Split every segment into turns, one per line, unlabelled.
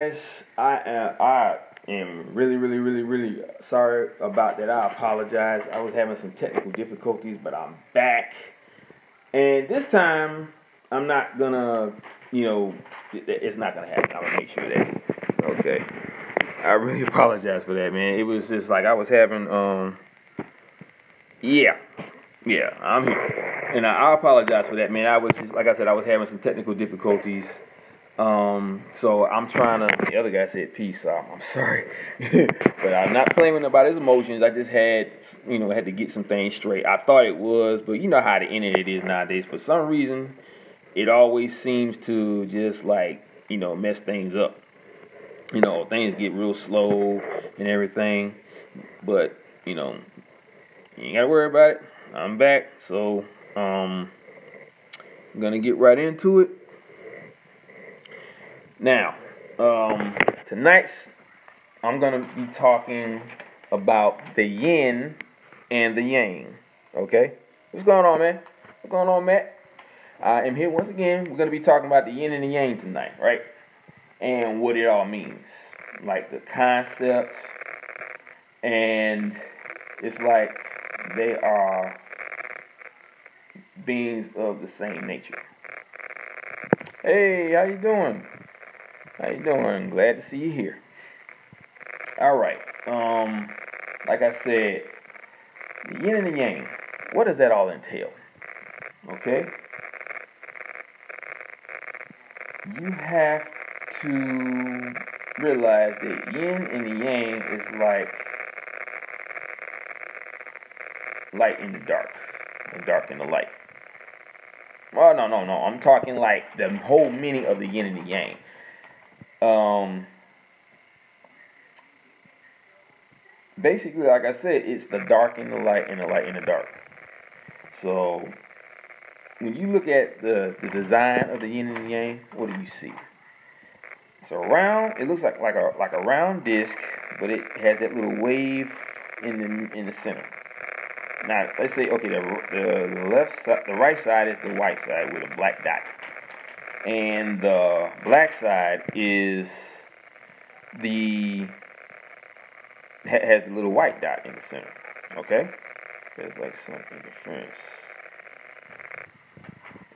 Yes, I am really sorry about that. I apologize. I was having some technical difficulties, but I'm back. And this time, I'm not gonna, it's not gonna happen. I'm gonna make sure that. Okay. I really apologize for that, man. It was just like I was having, yeah, yeah, I'm here. And I apologize for that, man. I was just, like I said, I was having some technical difficulties. So I'm trying to. The other guy said peace. So I'm sorry, but I'm not claiming about his emotions. I just had, had to get some things straight. I thought it was, but you know how the internet is nowadays. For some reason, it always seems to just like mess things up. Things get real slow and everything. But you ain't gotta worry about it. I'm back, so I'm gonna get right into it. Now, tonight's I'm gonna be talking about the yin and the yang. Okay, what's going on, man? What's going on, Matt? I am here once again. We're gonna be talking about the yin and the yang tonight, right? And what it all means, like the concepts, and it's like they are beings of the same nature. Hey, how you doing? How you doing? Glad to see you here. All right. Like I said, the yin and the yang. What does that all entail? Okay. You have to realize that yin and the yang is like light and the dark, and dark and the light. Oh no. I'm talking like the whole meaning of the yin and the yang. Basically, like I said, it's the dark and the light and the light and the dark. So when you look at the design of the yin and the yang, what do you see? It's a round. It looks like a round disc, but it has that little wave in the center. Now let's say okay, the left side, the right side is the white side with a black dot, and the black side is the has the little white dot in the center. Okay, there's like some interference.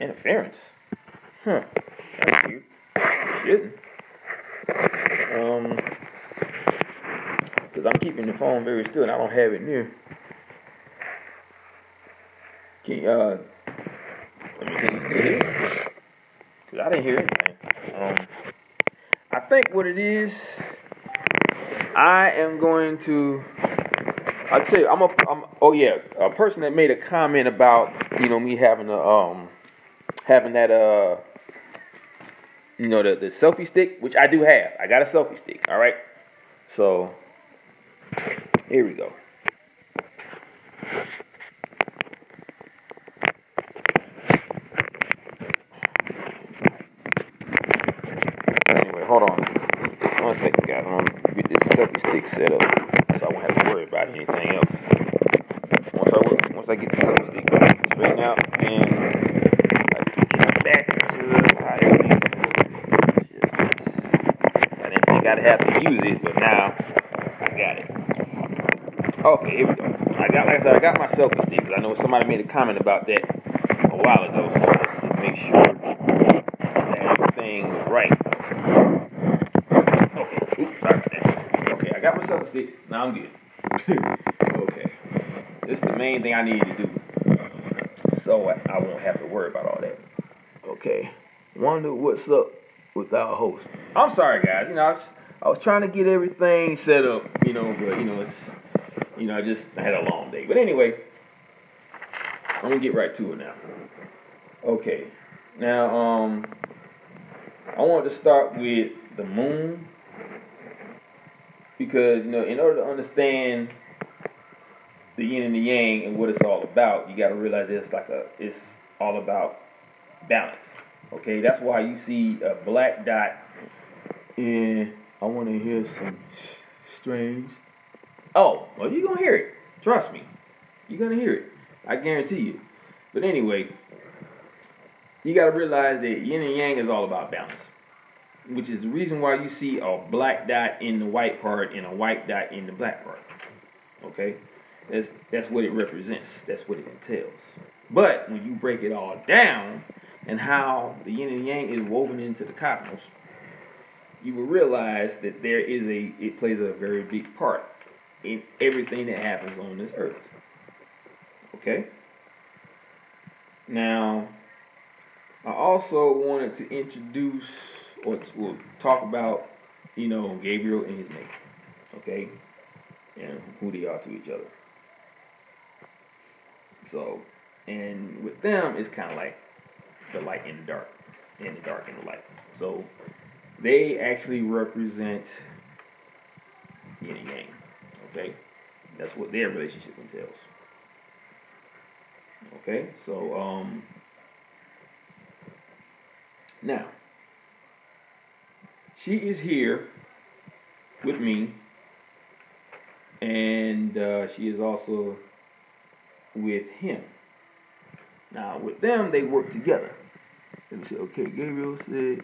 Interference? Huh? That's cute. Shouldn't. Because I'm keeping the phone very still and I don't have it near. Can you still hear it? Because I didn't hear anything. I think what it is, I am going to. I'll tell you, oh yeah, a person that made a comment about me having having that the selfie stick, which I do have. I got a selfie stick. All right, so here we go. Anyway, hold on 1 second, guys. I'm gonna get this selfie stick set up so I won't have to worry about anything else. Once I get the selfie stick straightened out, and I can get back to how everything's. I didn't think I'd have to use it, but now I got it. Okay, here we go. I got my selfie stick because I know somebody made a comment about that a while ago, so let's just make sure that everything is right. Okay, oops, sorry about that. Okay, I got my selfie stick. Now I'm good. Okay, this is the main thing I need to do, so I won't have to worry about all that. Okay, wonder what's up with our host. I'm sorry, guys. I was trying to get everything set up, but it's. I had a long day. But anyway, I'm gonna get right to it now. Okay. Now, I wanted to start with the moon because in order to understand the yin and the yang and what it's all about, you got to realize it's all about balance. Okay, that's why you see a black dot. And I want to hear some strings. Oh, well, you're going to hear it. Trust me. You're going to hear it. I guarantee you. But anyway, you got to realize that yin and yang is all about balance. which is the reason why you see a black dot in the white part and a white dot in the black part. Okay, that's what it represents. That's what it entails. But when you break it all down and how the yin and yang is woven into the cosmos, you will realize that it plays a very big part in everything that happens on this earth. Okay? Now, I also wanted to introduce or talk about, Gabriel and his mate. Okay? And who they are to each other. So, and with them, it's kind of like the light and the dark, and the dark and the light. So, they actually represent yin and yang. Okay? That's what their relationship entails. Okay? So, now, she is here with me, and she is also with him. Now, with them, they work together. Let me say, okay, Gabriel said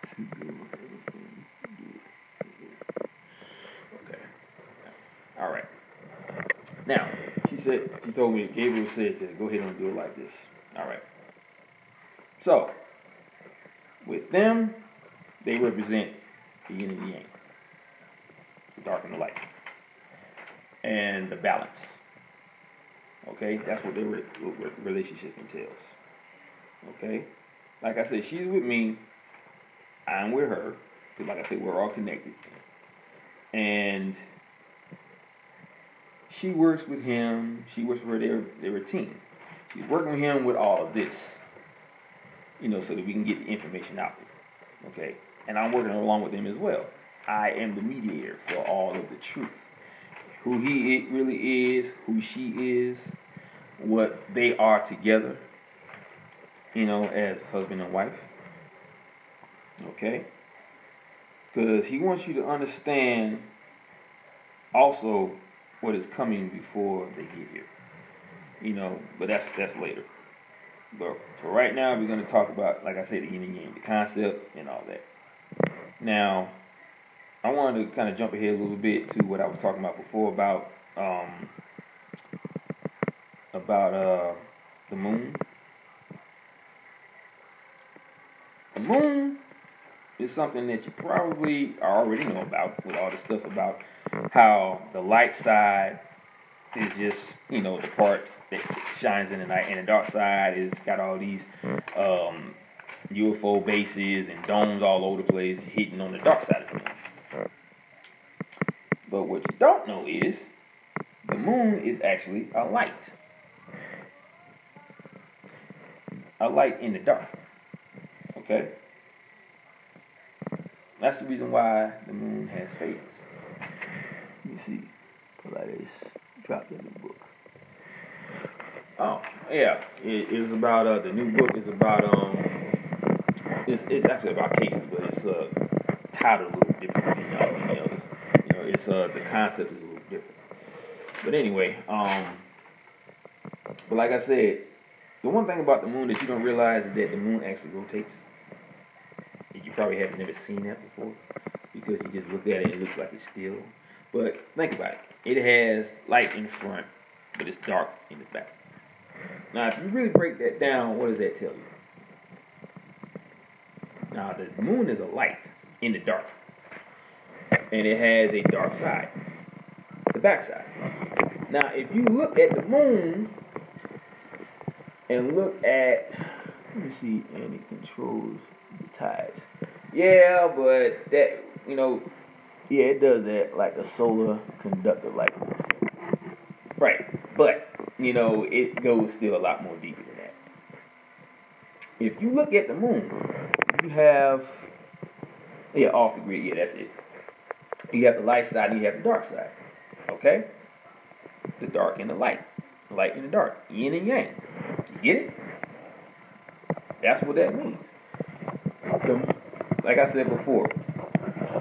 to do everything. Okay. All right. Now, she told me, Gabriel said to go ahead and do it like this. All right. So, with them, they represent the yin and the yang, the dark and the light, and the balance. Okay, that's what their relationship entails. Okay, like I said, she's with me, I'm with her. Like I said, we're all connected, and she works with him. She works for their team. She's working with him with all of this, so that we can get the information out there. Okay, and I'm working along with him as well. I am the mediator for all of the truth. Who he really is, who she is, what they are together, as husband and wife. Okay? Because he wants you to understand also what is coming before they get here. But that's later. But for right now, we're going to talk about, like I said, the yin and yang, the concept and all that. Now, I wanted to kind of jump ahead a little bit to what I was talking about before about the moon. The moon is something that you probably already know about, with all the stuff about how the light side is just, the part that shines in the night, and the dark side is got all these UFO bases and domes all over the place hitting on the dark side of the moon. But what you don't know is the moon is actually a light. A light in the dark. Okay? That's the reason why the moon has phases. You see, like it's dropped in the book. Oh, yeah. It is about the new book is about it's actually about cases, but it's titled a little different than the others. It's the concept is a little different. But anyway, but like I said, the one thing about the moon that you don't realize is that the moon actually rotates. You probably have never seen that before because you just look at it and it looks like it's still. But think about it. It has light in front, but it's dark in the back. Now, if you really break that down, what does that tell you? Now, the moon is a light in the dark. And it has a dark side, the back side. Now, if you look at the moon and look at, let me see, and it controls the tides. Yeah, but that, yeah, it does that like a solar conductor, like, right. But, it goes still a lot more deeper than that. If you look at the moon, you have, off the grid, yeah, that's it. You have the light side and you have the dark side. Okay? The dark and the light. The light and the dark. Yin and yang. You get it? That's what that means. Like I said before,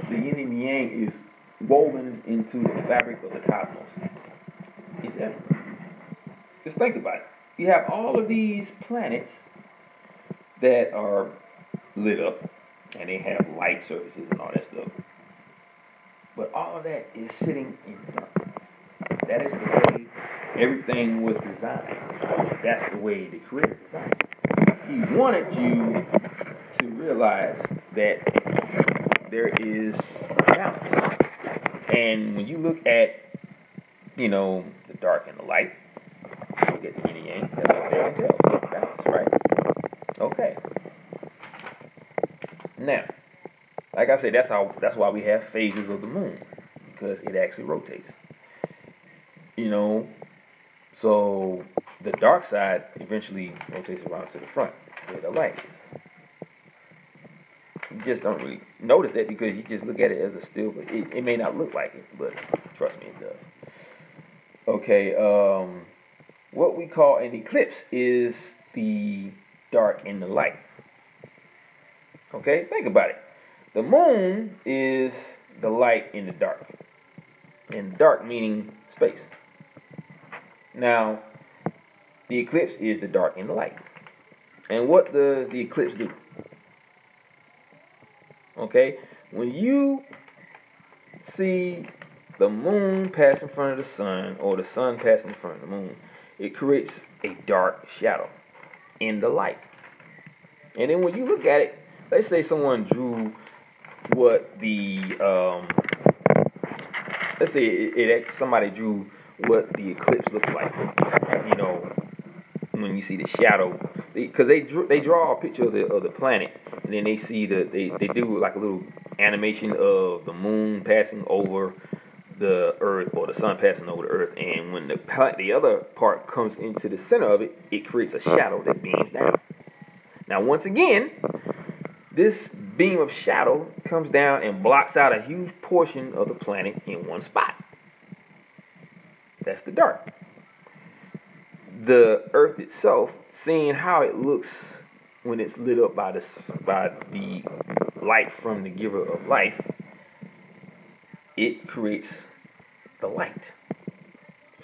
the yin and the yang is woven into the fabric of the cosmos. It's everything. Just think about it. You have all of these planets that are lit up, and they have light surfaces and all that stuff. But all of that is sitting in the dark. That is the way everything was designed. That's the way the Creator designed it. He wanted you to realize that there is balance. And when you look at, the dark and the light, look at the yin and yang, that's what they can tell. Balance, right? Okay. Now, like I said, that's why we have phases of the moon, because it actually rotates. So the dark side eventually rotates around to the front where the light is. You just don't really notice that because you just look at it as a still, but it may not look like it, but trust me, it does. Okay, what we call an eclipse is the dark and the light. Okay, think about it. The moon is the light in the dark. And dark meaning space. Now, the eclipse is the dark and the light. And what does the eclipse do? Okay, when you see the moon pass in front of the sun, or the sun pass in front of the moon, it creates a dark shadow in the light. And then when you look at it, let's say someone drew what the let's say somebody drew what the eclipse looks like. When you see the shadow, because they draw a picture of the planet, and then they see they do like a little animation of the moon passing over the earth, or the sun passing over the earth, and when the other part comes into the center of it, it creates a shadow that beams down. Now, once again, this beam of shadow comes down and blocks out a huge portion of the planet in one spot. That's the dark. The earth itself, seeing how it looks when it's lit up by the light from the giver of life, it creates the light.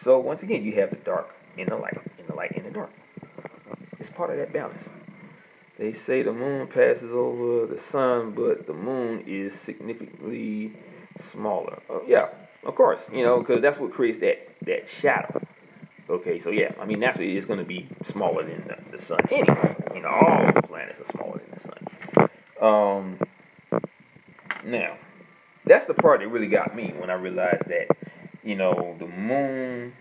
So once again, you have the dark and the light, and the light and the dark. It's part of that balance. They say the moon passes over the sun, but the moon is significantly smaller. Yeah, of course, because that's what creates that shadow. Okay, so yeah, naturally it's going to be smaller than the sun anyway. All the planets are smaller than the sun. Now, that's the part that really got me when I realized that, the moon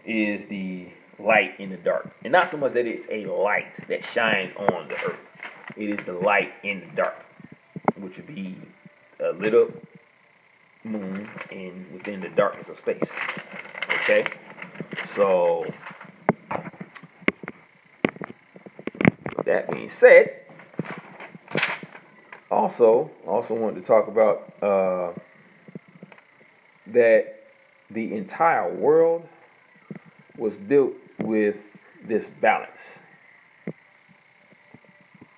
is the light in the dark. And not so much that it's a light that shines on the earth. It is the light in the dark, which would be a lit up moon and within the darkness of space. Okay? So, with that being said, also wanted to talk about that the entire world was built with this balance.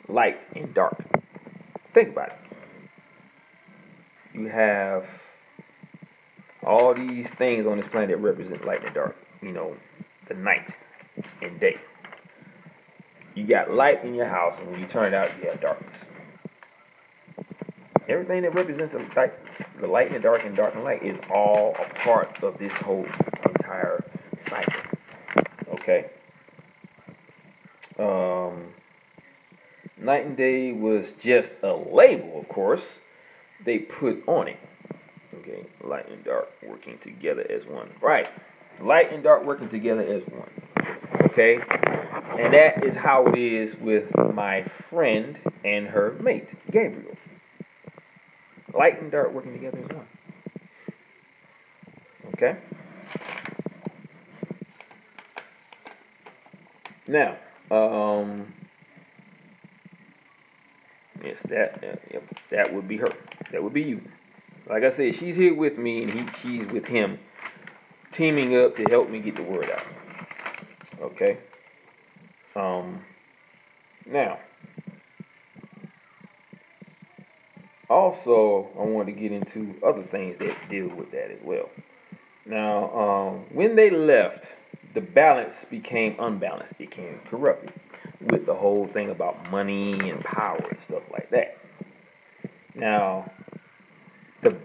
Light and dark. Think about it. You have all these things on this planet that represent light and dark. The night and day. You got light in your house, and when you turn it out, you have darkness. Everything that represents the light and the dark and dark and light is all a part of this whole entire cycle. Okay? Night and day was just a label, of course, they put on it. Okay? Light and dark working together as one. Right. Light and dark working together as one. Okay? And that is how it is with my friend and her mate, Gabriel. Light and dark working together as one. Okay? Now, yes, that would be her. That would be you. Like I said, she's here with me, and she's with him, teaming up to help me get the word out. Okay? Now, also, I want to get into other things that deal with that as well. Now, when they left, the balance became unbalanced. It became corrupted with the whole thing about money and power and stuff like that. Now,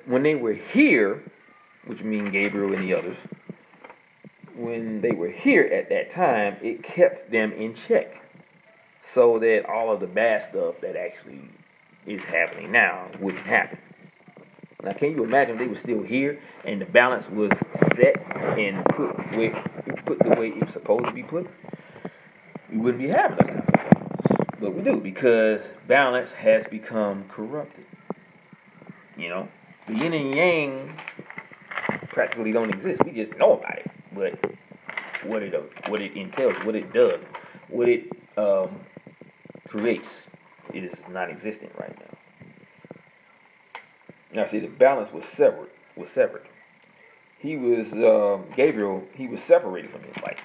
when they were here, which means Gabriel and the others, when they were here at that time, it kept them in check, so that all of the bad stuff that actually is happening now wouldn't happen. Now, can you imagine they were still here and the balance was set and put the way it was supposed to be put? We wouldn't be having those kinds of problems. But we do, because balance has become corrupted. You know, the yin and yang practically don't exist. We just know about it, but what it entails, what it does, what it creates, it is non-existent right now. Now, see, the balance was severed. He was Gabriel. He was separated from his light.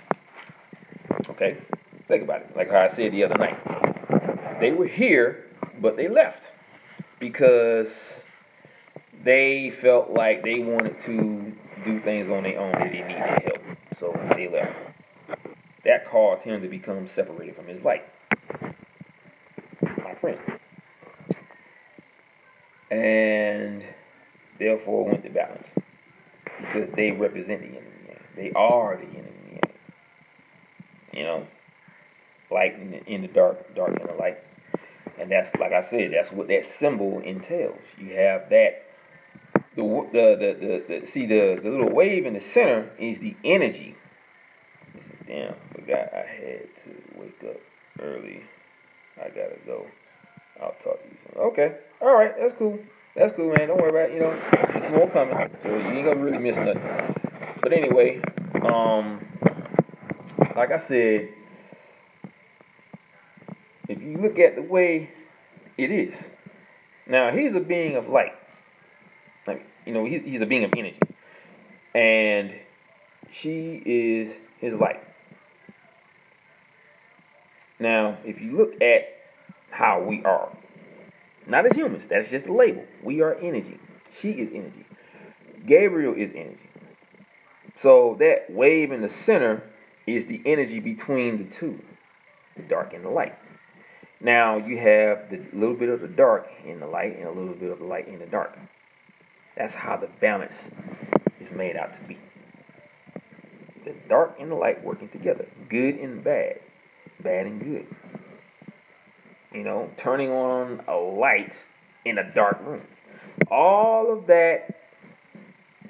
Okay, think about it. Like how I said the other night, they were here, but they left because they felt like they wanted to do things on their own. They didn't need their help, so they left. That caused him to become separated from his light, my friend, and therefore went to balance because they represent the yin and yang. They are the yin and yang. You know, light in the dark, dark in the light, and that's, like I said, that's what that symbol entails. You have that. The little wave in the center is the energy. Damn, forgot I had to wake up early. I gotta go. I'll talk to you soon. Okay, all right, that's cool. That's cool, man. Don't worry about it. You know, there's more coming, so you ain't gonna really miss nothing. But anyway, like I said, if you look at the way it is, now he's a being of light. Like, you know, he's a being of energy, and she is his light. Now, if you look at how we are, not as humans, that's just a label. We are energy. She is energy. Gabriel is energy. So that wave in the center is the energy between the two, the dark and the light. Now you have the little bit of the dark in the light and a little bit of the light in the dark. That's how the balance is made out to be. The dark and the light working together, good and bad, bad and good. You know, turning on a light in a dark room. All of that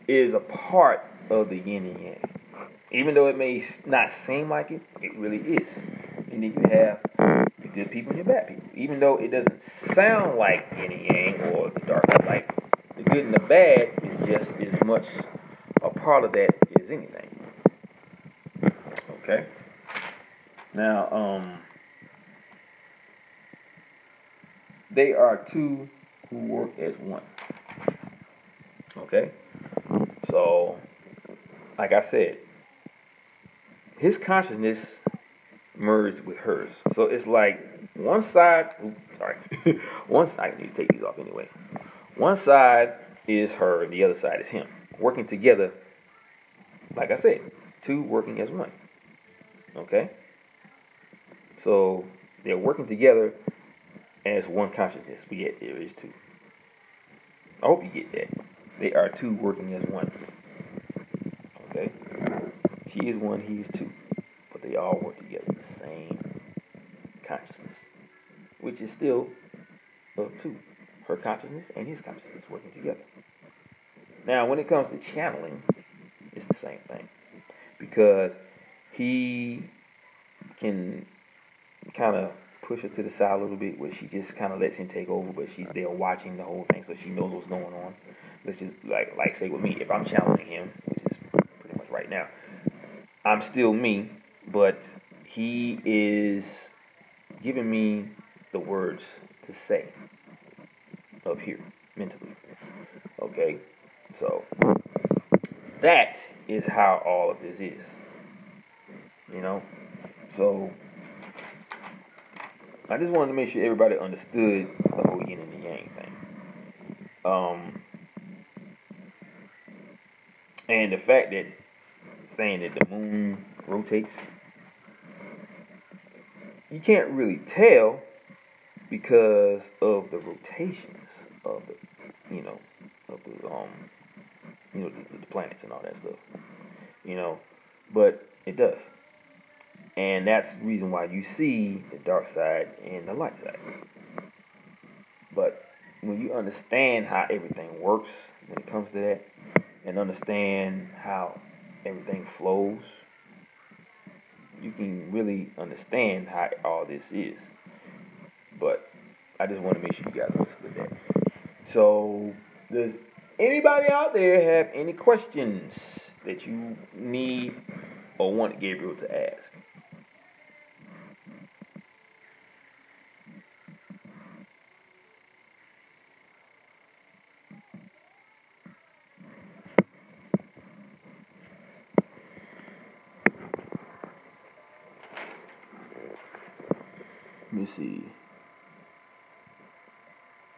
is a part of the yin and yang. Even though it may not seem like it, it really is. And then you have the good people and your bad people. Even though it doesn't sound like yin and yang or the dark and light, the good and the bad is just as much a part of that as anything. Okay? Now, they are two who work as one. Okay? So, like I said, his consciousness merged with hers. So it's like one side, one side, I need to take these off anyway. One side is her and the other side is him. Working together, like I said, two working as one. Okay? So they're working together as one consciousness, but yet there is two. I hope you get that. They are two working as one. Okay? She is one, he is two. But they all work together in the same consciousness, which is still of two. Her consciousness and his consciousness working together. Now, when it comes to channeling, it's the same thing. Because he can kind of push her to the side a little bit where she just kind of lets him take over, but she's there watching the whole thing, so she knows what's going on. Let's just, like say with me, if I'm channeling him, which is pretty much right now, I'm still me, but he is giving me the words to say up here, mentally. Okay? So, that is how all of this is. You know? So, I just wanted to make sure everybody understood the whole yin and the yang thing. And the fact that saying that the moon rotates, you can't really tell because of the rotations. of the, of the planets and all that stuff, you know, but it does. And that's the reason why you see the dark side and the light side. But when you understand how everything works when it comes to that, and understand how everything flows, you can really understand how all this is. But I just want to make sure you guys understood that. So, does anybody out there have any questions that you need or want Gabriel to ask? Let me see.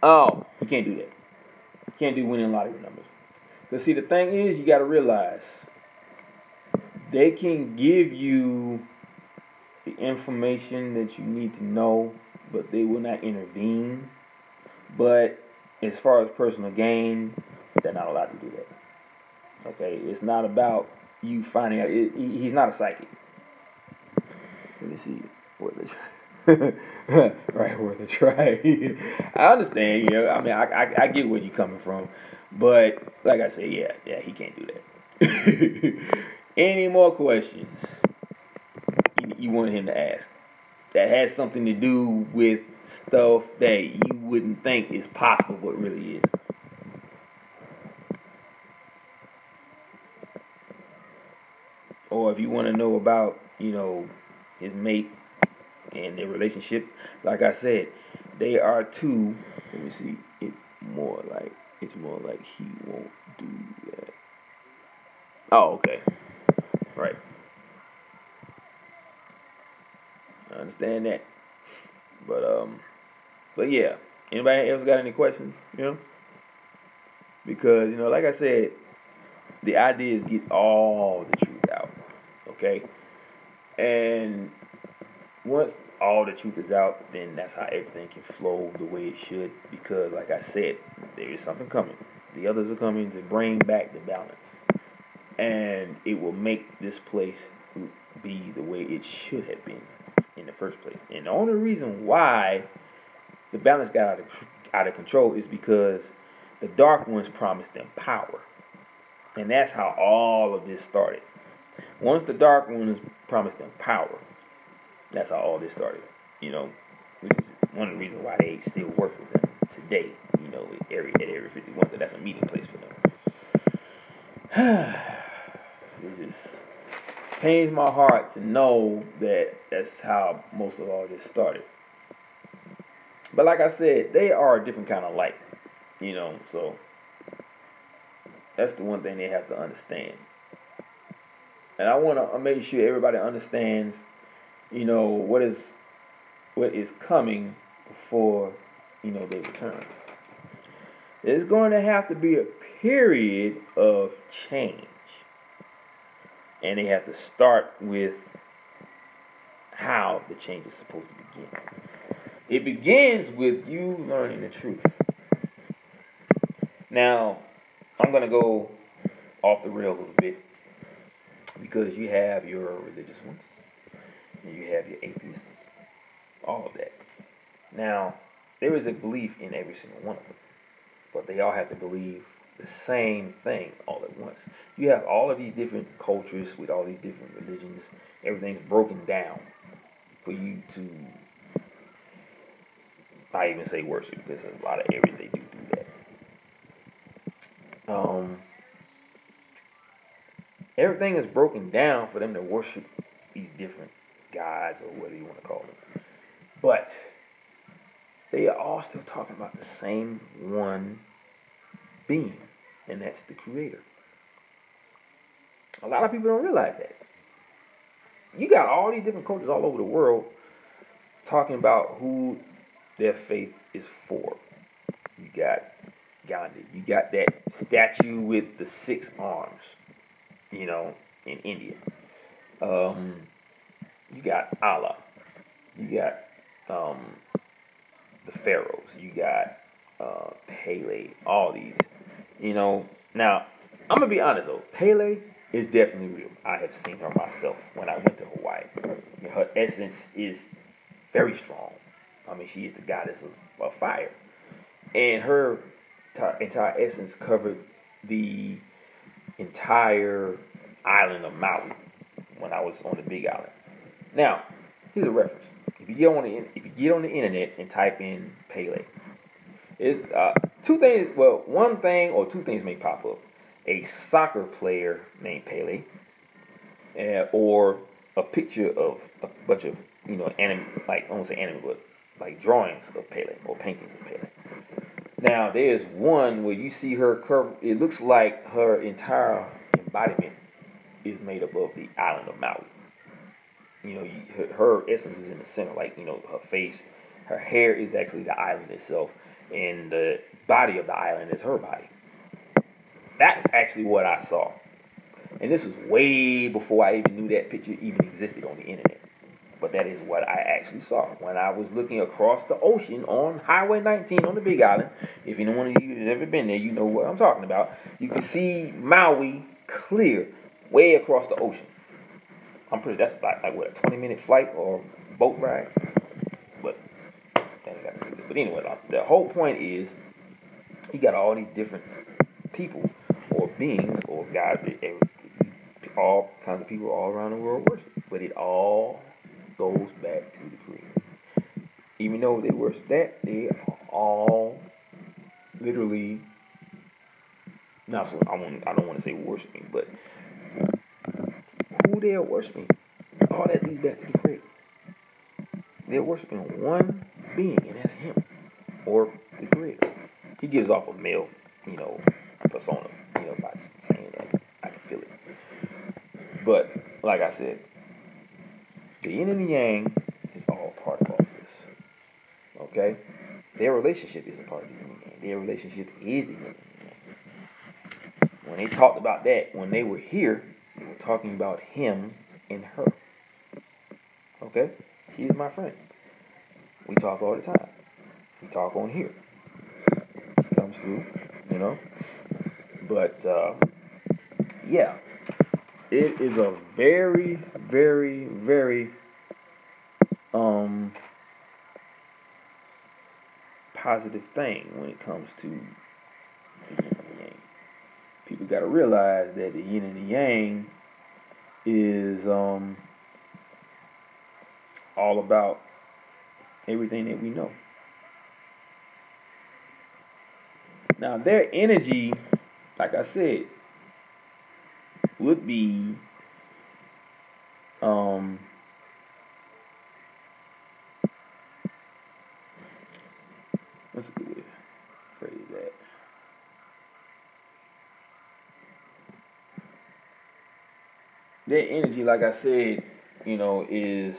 Oh, you can't do that. You can't do winning lottery numbers. Because see, the thing is, you got to realize they can give you the information that you need to know, but they will not intervene. But as far as personal gain, they're not allowed to do that. Okay, it's not about you finding out. He's not a psychic. Let me see. Worth a try. Right, worth a try. I understand. I mean, I get where you're coming from, but like I said, yeah, he can't do that. Any more questions you wanted him to ask that has something to do with stuff that you wouldn't think is possible, but really is? Or if you want to know about, his mate and their relationship, like I said, they are two. Let me see. It's more like he won't do that. Oh, okay. Right. I understand that. But yeah. Anybody else got any questions? Because like I said, the idea is get all the truth out. Okay. And once all the truth is out, then that's how everything can flow the way it should. Because, like I said, there is something coming. The others are coming to bring back the balance. And it will make this place be the way it should have been in the first place. And the only reason why the balance got out of control is because the Dark Ones promised them power. And that's how all of this started. Once the Dark Ones promised them power, that's how all this started, which is one of the reasons why they still work with them today, at Area 51, so that's a meeting place for them. It just pains my heart to know that that's how most of all this started. But like I said, they are a different kind of light, so that's the one thing they have to understand. And I want to make sure everybody understands, what is coming before, they return. There's going to have to be a period of change. And they have to start with how the change is supposed to begin. It begins with you learning the truth. Now, I'm going to go off the rails a little bit because you have your religious ones and you have your atheists, all of that. Now, there is a belief in every single one of them, but they all have to believe the same thing all at once. You have all of these different cultures with all these different religions. Everything's broken down for you to, I even say worship, because in a lot of areas they do that. Everything is broken down for them to worship these different gods or whatever you want to call them. But they are all still talking about the same one being, and that's the Creator. A lot of people don't realize that. You got all these different cultures all over the world talking about who their faith is for. You got Gandhi. You got that statue with the 6 arms, in India. You got Allah. You got the pharaohs. You got Pele, all these. You know, now I'm gonna be honest though, Pele is definitely real. I have seen her myself when I went to Hawaii. Her essence is very strong. I mean, she is the goddess of fire, and her entire essence covered the entire island of Maui when I was on the Big Island. Now, here's a reference. If you get on the internet and type in Pele, it's two things. Well, one thing or two things may pop up: a soccer player named Pele, or a picture of a bunch of like I won't say anime, but like drawings of Pele or paintings of Pele. Now, there's one where you see her curve. It looks like her entire embodiment is made up of the island of Maui. You know, her essence is in the center. Like, her face, her hair is actually the island itself, and the body of the island is her body. That's actually what I saw. And this was way before I even knew that picture even existed on the internet. But that is what I actually saw when I was looking across the ocean on Highway 19 on the Big Island. If anyone of you has ever been there, you know what I'm talking about. You can see Maui clear way across the ocean. I'm pretty. That's like what, a 20-minute flight or boat ride. But anyway, the whole point is you got all these different people or beings or guys that all kinds of people all around the world worship, but it all goes back to the Creator. Even though they worship that, they are all literally not so. I don't want to say worshiping, but who they are worshiping, all that leads back to the Creator. They're worshiping one being, and that's Him, or the Creator. He gives off a male, persona, by saying that. I can feel it. But like I said, the yin and the yang is all part of all this. Okay? Their relationship is a part of the yin and yang. Their relationship is the yin and the yang. When they talked about that, when they were here, they were talking about him and her. Okay? She's my friend. We talk all the time. We talk on here. She comes through, But, yeah. It is a very, very, very positive thing when it comes to the yin and the yang. People got to realize that the yin and the yang is all about everything that we know. Now, their energy, like I said, would be what's a good way to phrase that? Their energy, like I said, is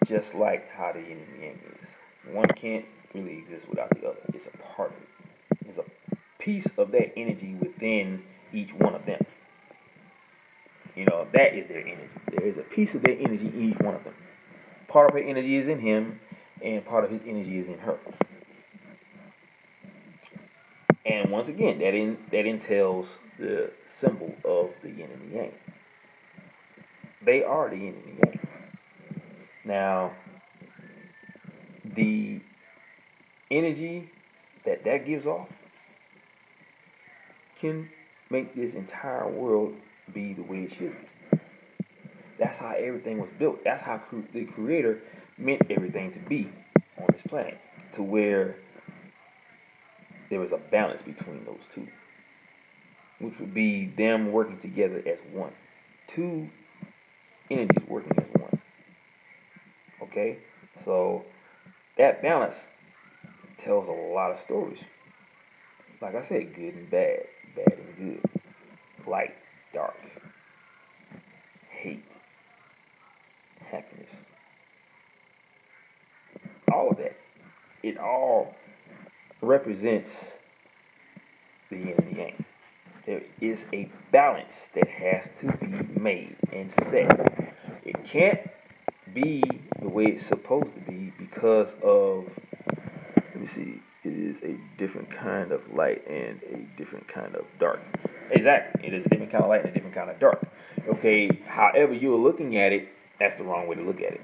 just like how the yin and yang is. One can't really exist without the other. It's a part of it. It's a piece of that energy within each one of them. That is their energy. There is a piece of their energy in each one of them. Part of her energy is in him, and part of his energy is in her. And once again, that entails the symbol of the yin and the yang. They are the yin and the yang. Now, the energy that gives off can make this entire world be the way it should be. That's how everything was built. That's how the Creator meant everything to be on this planet, to where there was a balance between those two, which would be them working together as one. Two energies working as one. Okay? So that balance tells a lot of stories. Like I said, good and bad, bad and good, light, dark, hate, happiness, all of that. It all represents the yin and the yang. There is a balance that has to be made and set. It can't be the way it's supposed to be because of, let me see, it is is a different kind of light and a different kind of dark. Exactly. It is a different kind of light and a different kind of dark. Okay, however you're looking at it, that's the wrong way to look at it.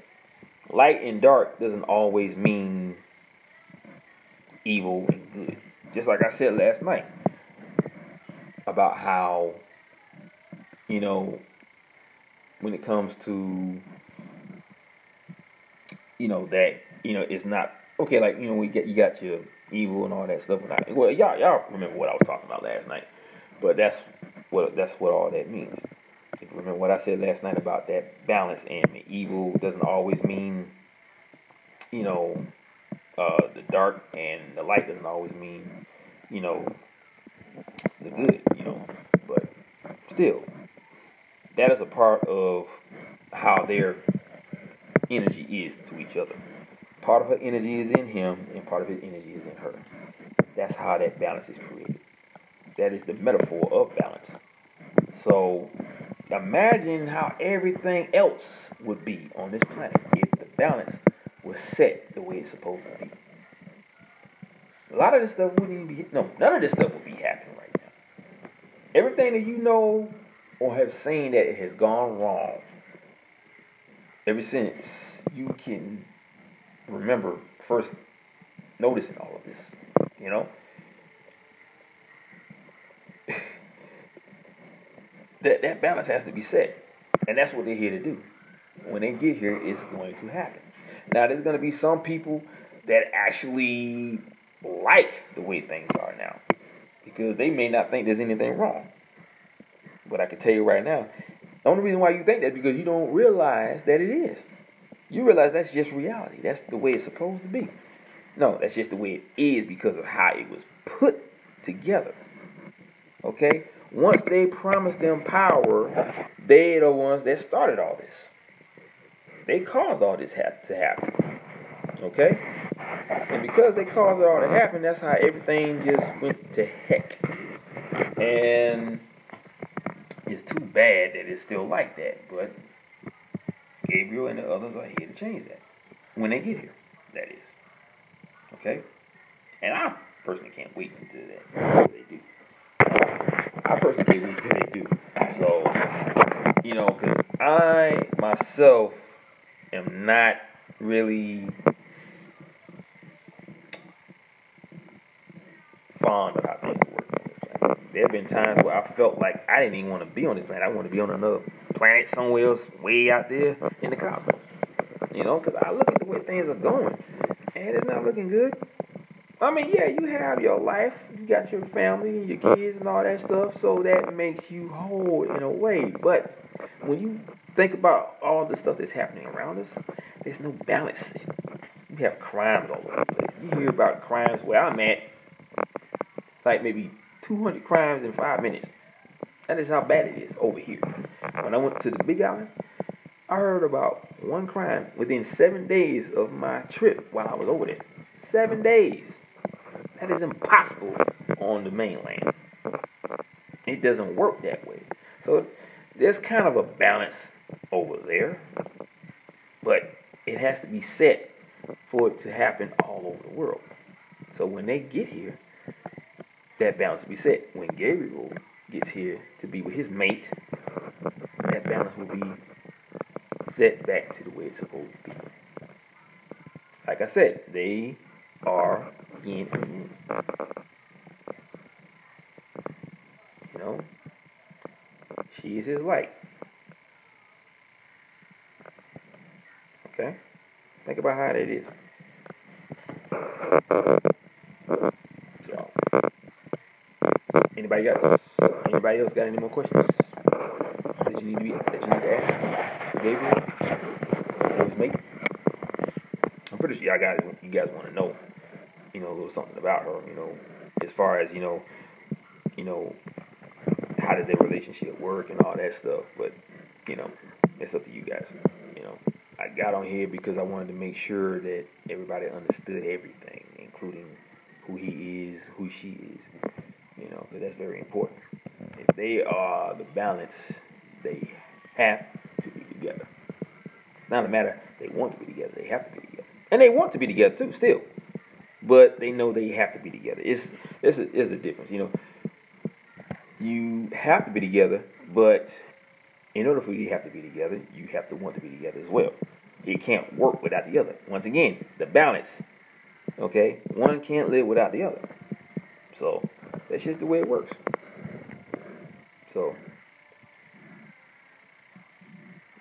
Light and dark doesn't always mean evil and good. Just like I said last night about how, when it comes to, that, it's not okay. Like, you got your evil and all that stuff. Well, y'all remember what I was talking about last night, but that's what all that means. If you remember what I said last night about that balance, and the evil doesn't always mean, the dark, and the light doesn't always mean, the good, but still, that is a part of how their energy is to each other. Part of her energy is in him, and part of his energy is in her. That's how that balance is created. That is the metaphor of balance. So imagine how everything else would be on this planet if the balance was set the way it's supposed to be. A lot of this stuff wouldn't even be, no, none of this stuff would be happening right now. Everything that you know or have seen that it has gone wrong, ever since you can remember first noticing all of this, that balance has to be set. And that's what they're here to do. When they get here, it's going to happen. Now, there's going to be some people that actually like the way things are now, because they may not think there's anything wrong. But I can tell you right now, the only reason why you think that is because you don't realize that it is. You realize that's just reality. That's the way it's supposed to be. No, that's just the way it is because of how it was put together. Okay? Once they promised them power, they're the ones that started all this. They caused all this to happen. Okay? And because they caused it all to happen, that's how everything just went to heck. And it's too bad that it's still like that. But Gabriel and the others are here to change that. When they get here, that is. Okay? And I personally can't wait until they do. I personally can't wait until they do. So, because I myself am not really fond of how things work on this planet. There have been times where I felt like I didn't even want to be on this planet. I want to be on another planet somewhere else, way out there in the cosmos. Because I look at the way things are going, and it's not looking good. I mean, yeah, you have your life, you got your family, your kids, and all that stuff, so that makes you whole in a way. But when you think about all the stuff that's happening around us, there's no balance. You have crimes all over the place. You hear about crimes where I'm at, like maybe 200 crimes in 5 minutes. That is how bad it is over here. When I went to the Big Island, I heard about one crime within 7 days of my trip while I was over there. 7 days. That is impossible on the mainland. It doesn't work that way. So there's kind of a balance over there, but it has to be set for it to happen all over the world. So when they get here, that balance will be set. When Gabriel gets here to be with his mate, that balance will be set back to the way it's supposed to be. Like I said, they are yin and yang. She is his light. Okay? Think about how that is. So, anybody else got any more questions that you need to ask Gabriel or his mate? I'm pretty sure you guys want to know, a little something about her, as far as, how does their relationship work and all that stuff. But, it's up to you guys. I got on here because I wanted to make sure that everybody understood everything, including who he is, who she is. Because that's very important. If they are the balance, they have to be together. It's not a matter they want to be together, they have to be together. And they want to be together too, still. but they know they have to be together. It's the difference. You have to be together, but in order for you to have to be together, you have to want to be together as well. It can't work without the other. Once again, the balance. Okay, one can't live without the other. So that's just the way it works. So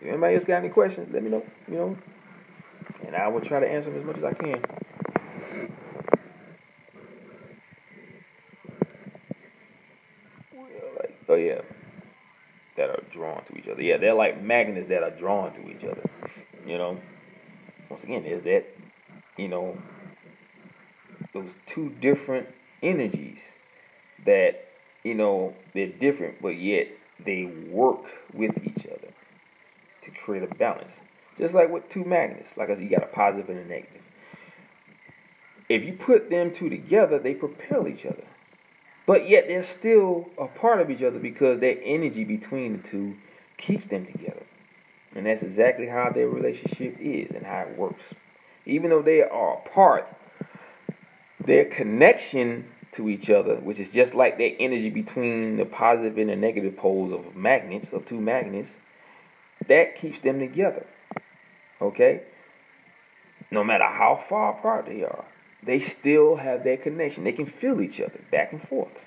if anybody else got any questions, let me know. And I will try to answer them as much as I can. Like, oh yeah, that are drawn to each other. Yeah, they're like magnets that are drawn to each other. You know, once again, there's that. You know, those two different energies that they're different, but yet they work with each other to create a balance. Just like with two magnets, like I said, you got a positive and a negative. If you put them two together, they propel each other. But yet they're still a part of each other because that energy between the two keeps them together. And that's exactly how their relationship is and how it works. Even though they are apart, their connection to each other, which is just like that energy between the positive and the negative poles of magnets, of two magnets, that keeps them together. Okay? No matter how far apart they are, they still have that connection. They can feel each other back and forth.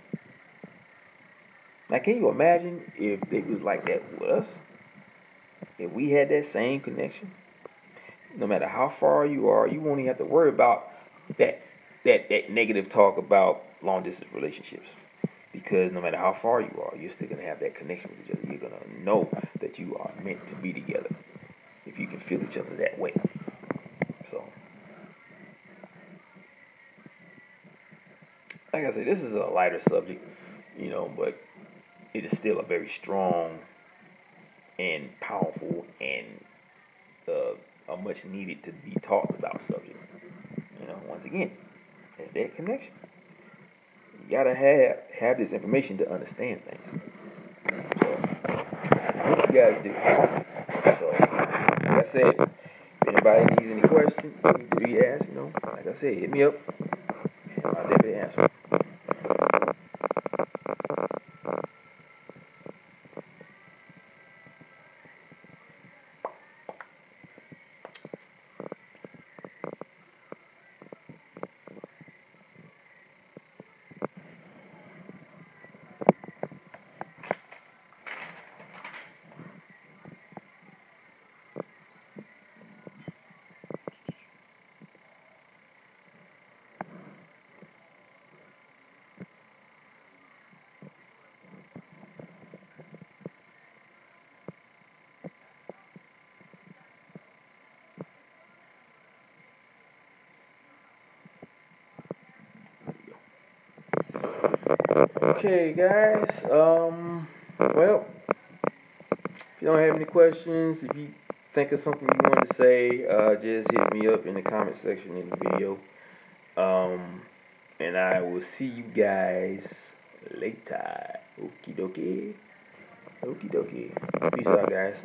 Now, can you imagine if it was like that with us? If we had that same connection? No matter how far you are, you won't even have to worry about that negative talk about long distance relationships. Because no matter how far you are, you're still gonna have that connection with each other. You're gonna know that you are meant to be together if you can feel each other that way. So, like I said, this is a lighter subject, but it is still a very strong and powerful and a much needed to be talked about subject. Once again, it's that connection. You gotta have this information to understand things. So I hope you guys do. So like I said, if anybody needs any questions, do you ask? Like I said, hit me up, and I'll definitely answer. Okay, guys. Well, if you don't have any questions, if you think of something you want to say, just hit me up in the comment section in the video. And I will see you guys later. Okie dokie. Okie dokie. Peace out, guys.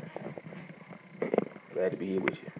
Glad to be here with you.